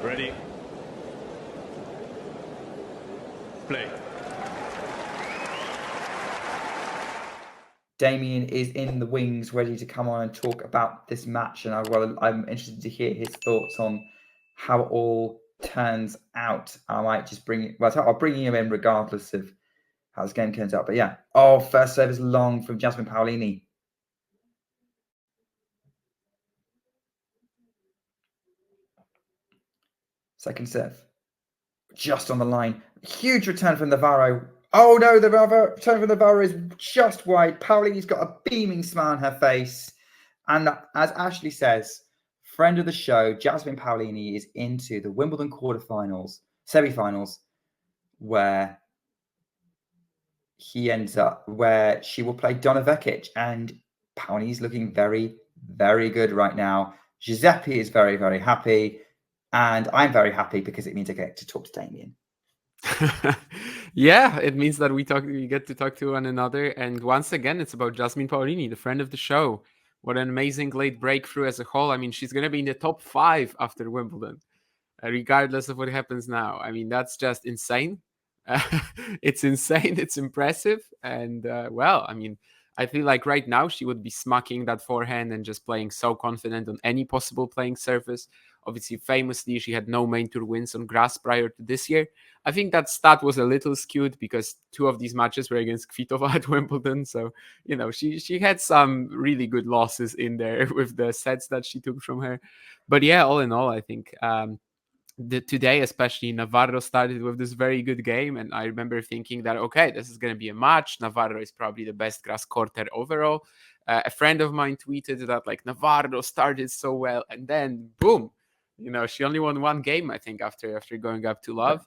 Ready. Play. Damien is in the wings, ready to come on and talk about this match, and I'm interested to hear his thoughts on how it all turns out. I might just I'll bring him in regardless of how this game turns out. But yeah, first serve is long from Jasmine Paolini. Second serve, just on the line. Huge return from Navarro. Oh no, the return from Navarro is just wide. Paolini's got a beaming smile on her face. And as Ashley says, friend of the show, Jasmine Paolini is into the Wimbledon semi-finals, where she will play Donna Vekic. And Paolini's looking very, very good right now. Giuseppe is very, very happy. And I'm very happy because it means I get to talk to Damien. Yeah, it means that we get to talk to one another. And once again, it's about Jasmine Paolini, the friend of the show. What an amazing late breakthrough as a whole. I mean, she's going to be in the top 5 after Wimbledon, regardless of what happens now. I mean, that's just insane. It's insane. It's impressive. And well, I mean, I feel like right now she would be smacking that forehand and just playing so confident on any possible playing surface. Obviously, famously, she had no main tour wins on grass prior to this year. I think that stat was a little skewed because 2 of these matches were against Kvitova at Wimbledon. So, you know, she had some really good losses in there with the sets that she took from her. But yeah, all in all, I think today, especially, Navarro started with this very good game. And I remember thinking that, okay, this is going to be a match. Navarro is probably the best grass courter overall. A friend of mine tweeted that, like, Navarro started so well. And then, boom, you know, she only won 1 game, I think, after going up to love.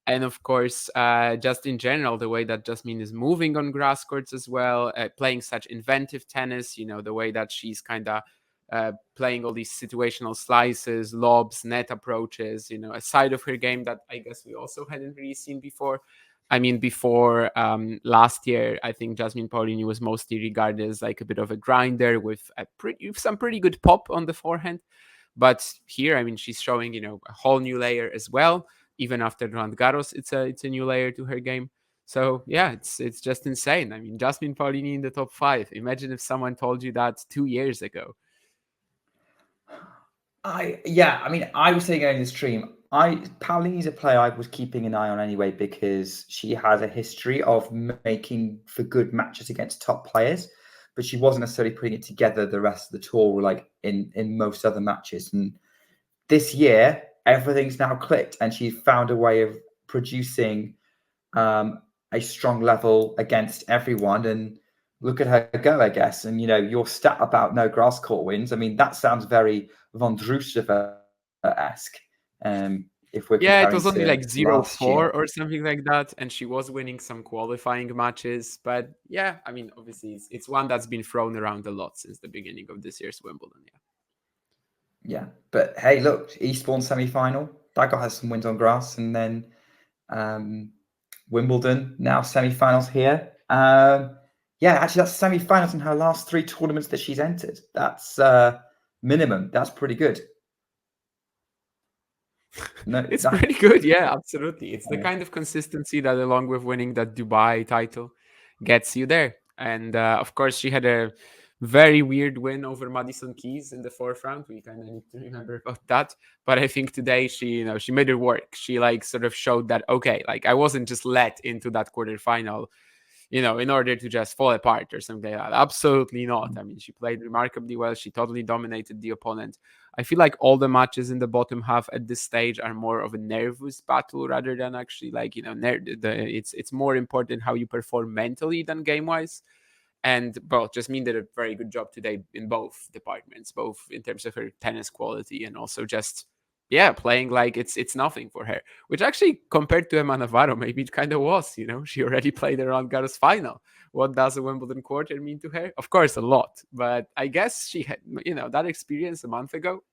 And of course, just in general, the way that Jasmine is moving on grass courts as well, playing such inventive tennis, you know, the way that she's kind of playing all these situational slices, lobs, net approaches, you know, a side of her game that I guess we also hadn't really seen before. I mean, before last year, I think Jasmine Paolini was mostly regarded as like a bit of a grinder with some pretty good pop on the forehand. But here, I mean, she's showing, you know, a whole new layer as well. Even after Roland Garros, it's a new layer to her game. So yeah, it's just insane. I mean, Jasmine Paolini in the top 5. Imagine if someone told you that 2 years ago. I was saying earlier in the stream, Paolini's a player I was keeping an eye on anyway because she has a history of making for good matches against top players, but she wasn't necessarily putting it together the rest of the tour like in most other matches. And this year, everything's now clicked, and she's found a way of producing a strong level against everyone. And look at her go, I guess. And, you know, your stat about no grass court wins, I mean, that sounds very von Drusova-esque. If we're it was only to like 0-4 year. or something like that, and she was winning some qualifying matches. But yeah, I mean, obviously, it's one that's been thrown around a lot since the beginning of this year's Wimbledon. Yeah, but hey, look, Eastbourne semi-final, that got her some wins on grass, and then Wimbledon now semi-finals here. Yeah, actually, that's semi-finals in her last 3 tournaments that she's entered. That's minimum. That's pretty good. No, it's pretty good. Yeah, absolutely. It's the kind of consistency that, along with winning that Dubai title, gets you there. And of course, she had a very weird win over Madison Keys in the 4th round. We kind of need to remember about that. But I think today she made it work. She like sort of showed that, okay, like I wasn't just let into that quarterfinal, you know, in order to just fall apart or something like that. Absolutely not. I mean, she played remarkably well. She totally dominated the opponent. I feel like all the matches in the bottom half at this stage are more of a nervous battle rather than actually like, you know, it's more important how you perform mentally than game-wise. And Jasmine did a very good job today in both departments, both in terms of her tennis quality and also just playing like it's nothing for her, which actually compared to Emma Navarro, maybe it kind of was, you know, she already played the Roland Garros final. What does a Wimbledon quarter mean to her? Of course, a lot, but I guess she had, you know, that experience a month ago.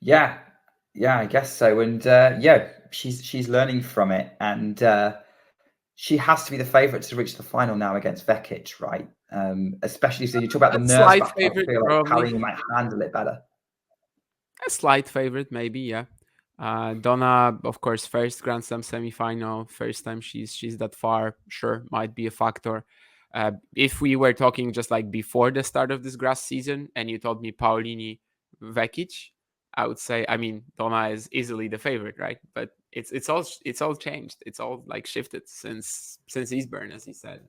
Yeah, I guess so. And she's learning from it, and she has to be the favourite to reach the final now against Vekic, right? Especially so you talk about the nerves. I feel like Paolini might handle it better. A slight favorite, maybe, yeah. Donna, of course, first Grand Slam semi-final, first time she's that far, sure, might be a factor. If we were talking just like before the start of this grass season, and you told me Paolini, Vekic, I would say, I mean, Donna is easily the favorite, right? But it's all changed. It's all like shifted since Eastbourne, as he said.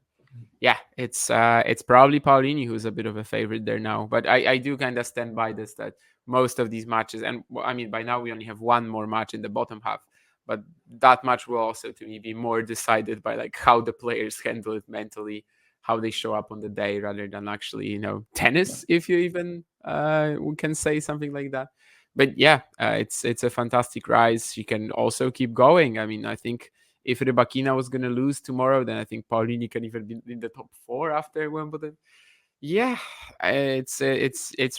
Yeah, it's probably Paolini who's a bit of a favorite there now. But I do kind of stand by this that most of these matches, and I mean by now we only have one more match in the bottom half, but that match will also to me be more decided by like how the players handle it mentally, how they show up on the day, rather than actually tennis, if you even can say something like that. But yeah, it's a fantastic rise. She can also keep going. I mean, I think if Rybakina was going to lose tomorrow, then I think Paolini can even be in the top 4 after Wimbledon. Yeah, it's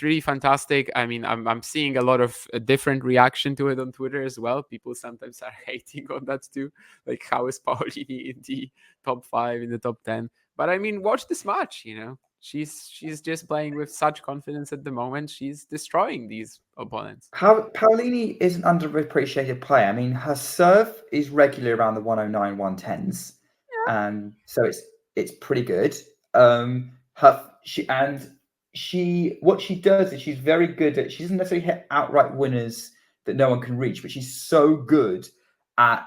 really fantastic. I mean, I'm seeing a lot of different reaction to it on Twitter as well. People sometimes are hating on that too, like how is Paolini in the top 5, in the top 10? But I mean, watch this match. She's just playing with such confidence at the moment. She's destroying these opponents. Paolini is an underappreciated player. I mean, her serve is regularly around the 109, 110s. So it's pretty good. What she does is she's very good at, she doesn't necessarily hit outright winners that no one can reach, but she's so good at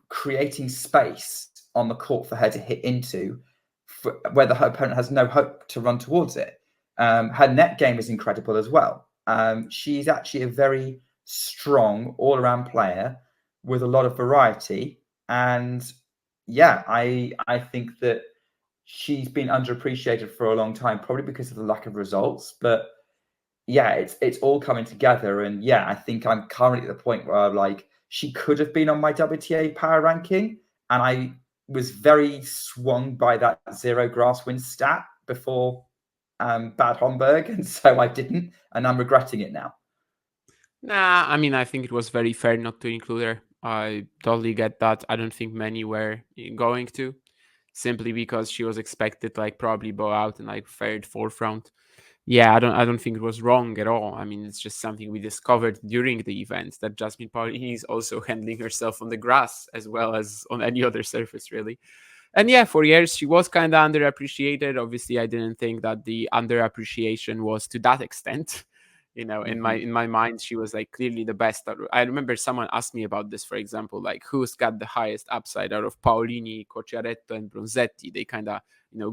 creating space on the court for her to hit into, whether her opponent has no hope to run towards it. Her net game is incredible as well. She's actually a very strong all-around player with a lot of variety. And yeah, I think that she's been underappreciated for a long time, probably because of the lack of results. But yeah, it's all coming together. And yeah, I think I'm currently at the point where like she could have been on my WTA power ranking. And I was very swung by that 0 grass win stat before Bad Homburg. And so I didn't. And I'm regretting it now. Nah, I mean, I think it was very fair not to include her. I totally get that. I don't think many were going to, simply because she was expected to like probably bow out in like third, fourth round. Yeah, I don't think it was wrong at all. I mean, it's just something we discovered during the event, that Jasmine Paolini is also handling herself on the grass as well as on any other surface, really. And yeah, for years she was kind of underappreciated. Obviously, I didn't think that the underappreciation was to that extent. In my mind, she was like clearly the best. I remember someone asked me about this, for example, like who's got the highest upside out of Paolini, Cocciaretto, and Bronzetti. They kind of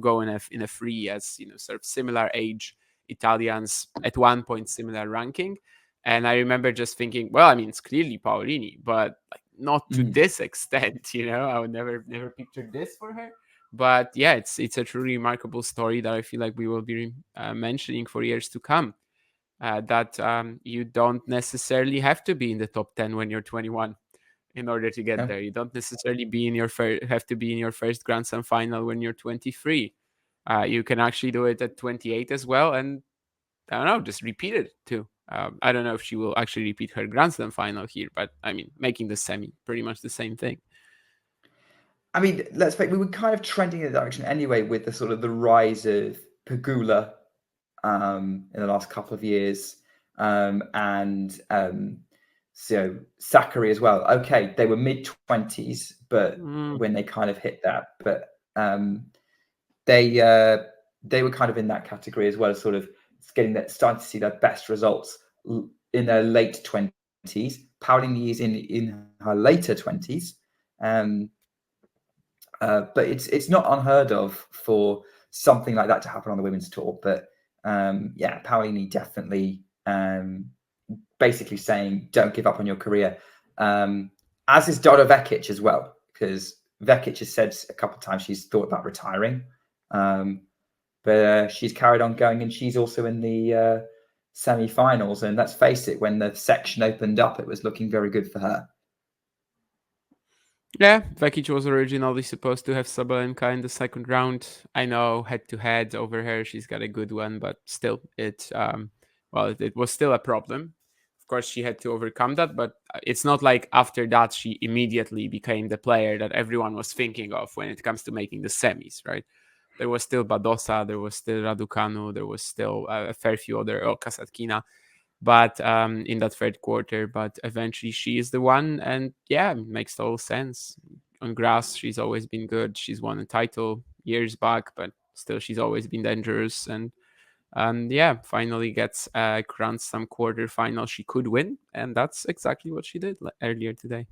go in a free as sort of similar age Italians, at one point similar ranking. And I remember just thinking, well, I mean, it's clearly Paolini, but like not to this extent. I would never picture this for her. But yeah, it's a truly remarkable story that I feel like we will be mentioning for years to come. That you don't necessarily have to be in the top 10 when you're 21 in order to get there. You don't necessarily have to be in your first Grand Slam final when you're 23. You can actually do it at 28 as well, and I don't know, just repeat it too. I don't know if she will actually repeat her Grand Slam final here, but I mean, making the semi, pretty much the same thing. I mean, we were kind of trending in the direction anyway with the sort of the rise of Pegula in the last couple of years, and so Zachary as well. Okay, they were mid-20s, but when they kind of hit that, but they were kind of in that category as well, sort of starting to see their best results in their late 20s. Paolini is in her later 20s, but it's not unheard of for something like that to happen on the women's tour. But yeah, Paolini definitely basically saying don't give up on your career, as is Dora Vekic as well, because Vekic has said a couple of times she's thought about retiring, but she's carried on going, and she's also in the semi-finals. And let's face it, when the section opened up, it was looking very good for her. Yeah, Vekic was originally supposed to have Sabalenka in the second round. I know head-to-head over her, she's got a good one, but still, it was still a problem. Of course, she had to overcome that, but it's not like after that she immediately became the player that everyone was thinking of when it comes to making the semis, right? There was still Badosa, there was still Raducanu, there was still a fair few other, Kasatkina. but in that third quarter. But eventually she is the one, and yeah, it makes total sense. On grass, she's always been good. She's won a title years back, but still she's always been dangerous. And yeah, finally gets a Grand Slam quarterfinal she could win, and that's exactly what she did earlier today.